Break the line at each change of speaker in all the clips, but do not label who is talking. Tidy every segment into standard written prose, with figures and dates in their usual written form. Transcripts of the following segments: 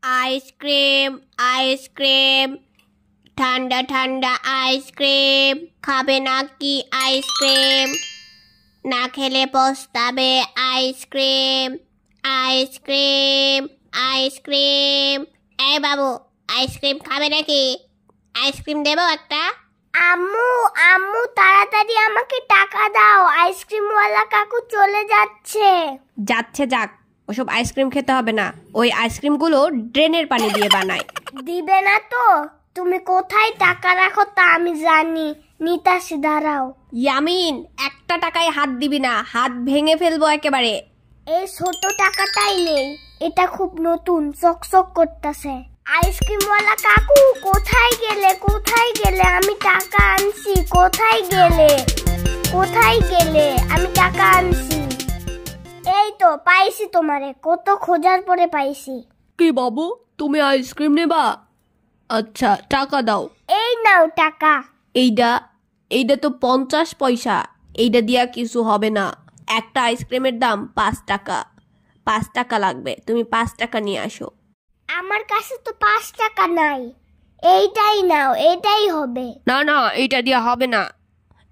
ice cream ice cream ঠান্ডা ঠান্ডা ice cream খাবে নাকি আইসক্রিম না খেলে পস্তাবে আইসক্রিম আইসক্রিম আইসক্রিম এই বাবু আইসক্রিম খাবে নাকি আইসক্রিম দেবো একটা
আম্মু আম্মু তাড়াতাড়ি আমাকে টাকা দাও আইসক্রিমওয়ালা কাকু চলে যাচ্ছে
যাক ওসব আইসক্রিম খেতে হবে না ওই আইসক্রিমগুলো ড্রেনের পানি দিয়ে বানায়
দিবে না তো তুমি কোথায় টাকা রাখো তা আমি জানি নিতাসি দাঁড়াও
ইয়ামিন একটা টাকায় হাত দিবি না হাত ভেঙে ফেলবো একেবারে
এই ছোট টাকাটাই নেই এটা খুব নতুন চকচক করতেছে আইসক্রিমওয়ালা কাকু কোথায় গেলে আমি টাকা আনছি কোথায় গেলে আমি টাকা আনছি এই তো পাইছি তোমারে কত খোঁজার পরে পাইছি
কি বাবু তুমি আইসক্রিম নেবা আচ্ছা টাকা দাও
এই নাও টাকা
এইটা তো 50 পয়সা এইটা দিয়া কিছু হবে না একটা আইসক্রিমের দাম 5 টাকা 5 টাকা লাগবে তুমি 5 টাকা নিয়ে আসো
আমার কাছে তো 5 টাকা নাই এইটাই নাও এটাই হবে
না এইটা দিয়া হবে না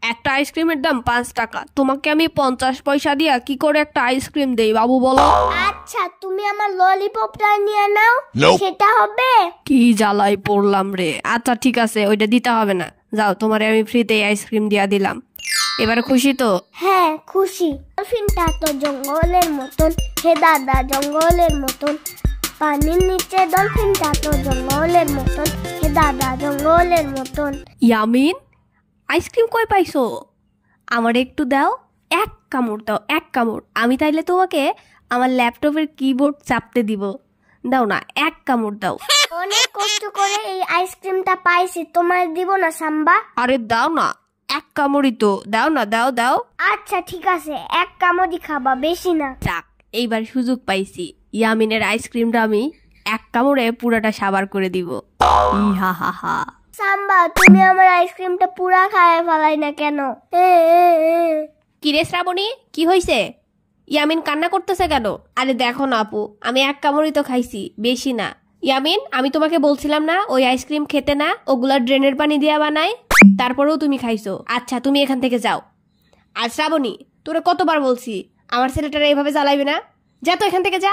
একটা আইসক্রিমের দাম 5 টাকা তোমাকে আমি 50 পয়সা দিয়া কি করে একটা আইসক্রিম দেই বাবু বলো
আচ্ছা তুমি আমার ললিপপটা নিয়ে নাও সেটা হবে
কি জ্বালাই পড়লাম রে আচ্ছা ঠিক আছে ওইটা দিতে হবে না যাও তোমারে আমি ফ্রিতে আইসক্রিম দিয়া দিলাম এবারে খুশি তো
হ্যাঁ খুশি ডলফিনটা তো জঙ্গলের মতন হে দাদা জঙ্গলের মতন পানির নিচে ডলফিনটা তো জঙ্গলের মতন হে দাদা জঙ্গলের মতন
ইয়ামিন আইসক্রিম কই পাইছো আমার একটু দাও এক কামড় দাও এক কামড় আমি তাইলে তোমাকে আমার ল্যাপটপের কিবোর্ড চাপতে দিব দাও না এক কামড় দাও
অনেক কষ্ট করে এই আইসক্রিমটা পাইছি তোমার দিব না সাম্বা
আরে দাও না এক কামড়ই তো দাও না দাও
আচ্ছা ঠিক আছে এক কামড়ই খাবা বেশি না
যাক এইবার সুযোগ পাইছি ইয়ামিনের আইসক্রিমটা আমি এক কামড়ে পুরাটা সাবার করে দিব ইহা হা হা
সাম্বা তুমি আমার আইসক্রিমটা পুরা খায় ফেলাই না কেন
কিরে শ্রাবণী কি হয়েছে ইয়ামিন কান্না করতেছে কেন আরে দেখো না আপু আমি এক কামড়ই তো খাইছি বেশি না ইয়ামিন আমি তোমাকে বলছিলাম না ওই আইসক্রিম খেতে না ওগুলা ড্রেনের পানি দিয়া বানায় তারপরেও তুমি খাইছো আচ্ছা তুমি এখান থেকে যাও আর শ্রাবণী তোরে কতবার বলছি আমার ছেলেটারা এইভাবে জ্বালাইবে না যা তো এখান থেকে যা